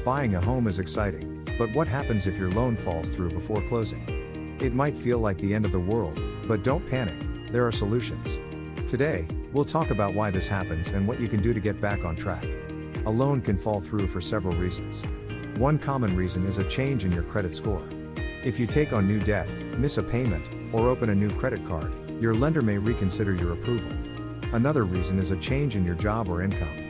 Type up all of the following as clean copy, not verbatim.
Buying a home is exciting, but what happens if your loan falls through before closing? It might feel like the end of the world, but don't panic, there are solutions. Today, we'll talk about why this happens and what you can do to get back on track. A loan can fall through for several reasons. One common reason is a change in your credit score. If you take on new debt, miss a payment, or open a new credit card, your lender may reconsider your approval. Another reason is a change in your job or income.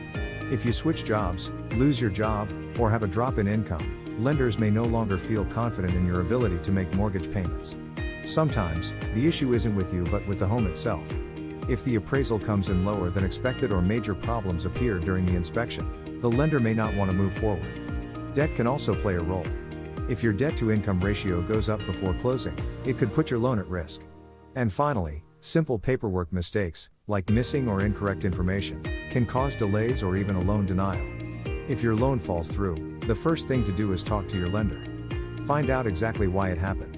If you switch jobs, lose your job, or have a drop in income, lenders may no longer feel confident in your ability to make mortgage payments. Sometimes, the issue isn't with you but with the home itself. If the appraisal comes in lower than expected or major problems appear during the inspection, the lender may not want to move forward. Debt can also play a role. If your debt-to-income ratio goes up before closing, it could put your loan at risk. And finally, simple paperwork mistakes, like missing or incorrect information, can cause delays or even a loan denial. If your loan falls through, the first thing to do is talk to your lender. Find out exactly why it happened.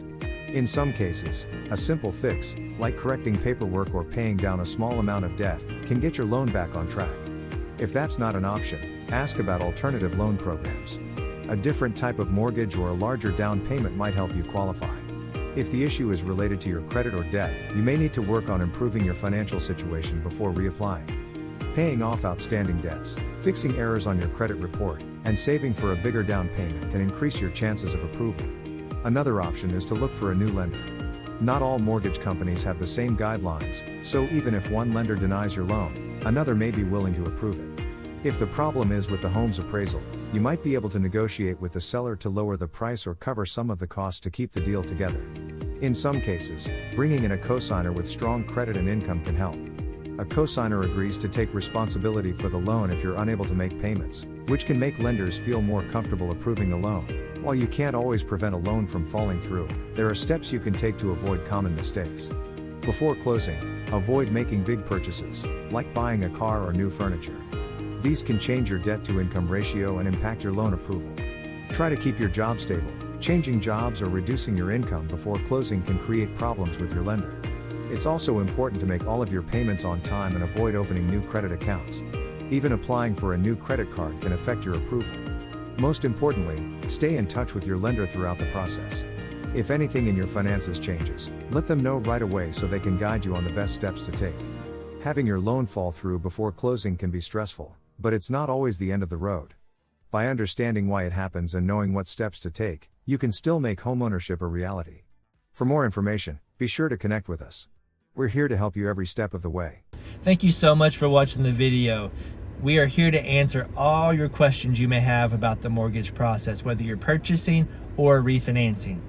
In some cases, a simple fix, like correcting paperwork or paying down a small amount of debt, can get your loan back on track. If that's not an option, ask about alternative loan programs. A different type of mortgage or a larger down payment might help you qualify. If the issue is related to your credit or debt, you may need to work on improving your financial situation before reapplying. Paying off outstanding debts, fixing errors on your credit report, and saving for a bigger down payment can increase your chances of approval. Another option is to look for a new lender. Not all mortgage companies have the same guidelines, so even if one lender denies your loan, another may be willing to approve it. If the problem is with the home's appraisal, you might be able to negotiate with the seller to lower the price or cover some of the costs to keep the deal together. In some cases, bringing in a cosigner with strong credit and income can help. A cosigner agrees to take responsibility for the loan if you're unable to make payments, which can make lenders feel more comfortable approving the loan. While you can't always prevent a loan from falling through, there are steps you can take to avoid common mistakes. Before closing, avoid making big purchases, like buying a car or new furniture. These can change your debt-to-income ratio and impact your loan approval. Try to keep your job stable. Changing jobs or reducing your income before closing can create problems with your lender. It's also important to make all of your payments on time and avoid opening new credit accounts. Even applying for a new credit card can affect your approval. Most importantly, stay in touch with your lender throughout the process. If anything in your finances changes, let them know right away so they can guide you on the best steps to take. Having your loan fall through before closing can be stressful, but it's not always the end of the road. By understanding why it happens and knowing what steps to take, you can still make homeownership a reality. For more information, be sure to connect with us. We're here to help you every step of the way. Thank you so much for watching the video. We are here to answer all your questions you may have about the mortgage process, whether you're purchasing or refinancing.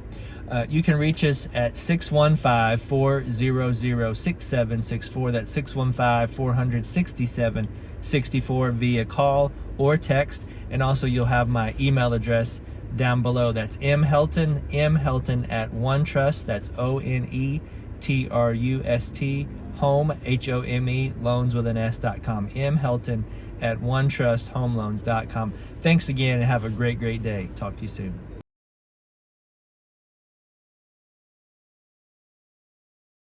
You can reach us at 615-400-6764. That's 615-400-6764 via call or text. And also you'll have my email address down below. That's mhelton at OneTrust. That's ONETRUST, home, HOME, loans with an S.com. mhelton at OneTrustHomeLoans.com. Thanks again and have a great day. Talk to you soon.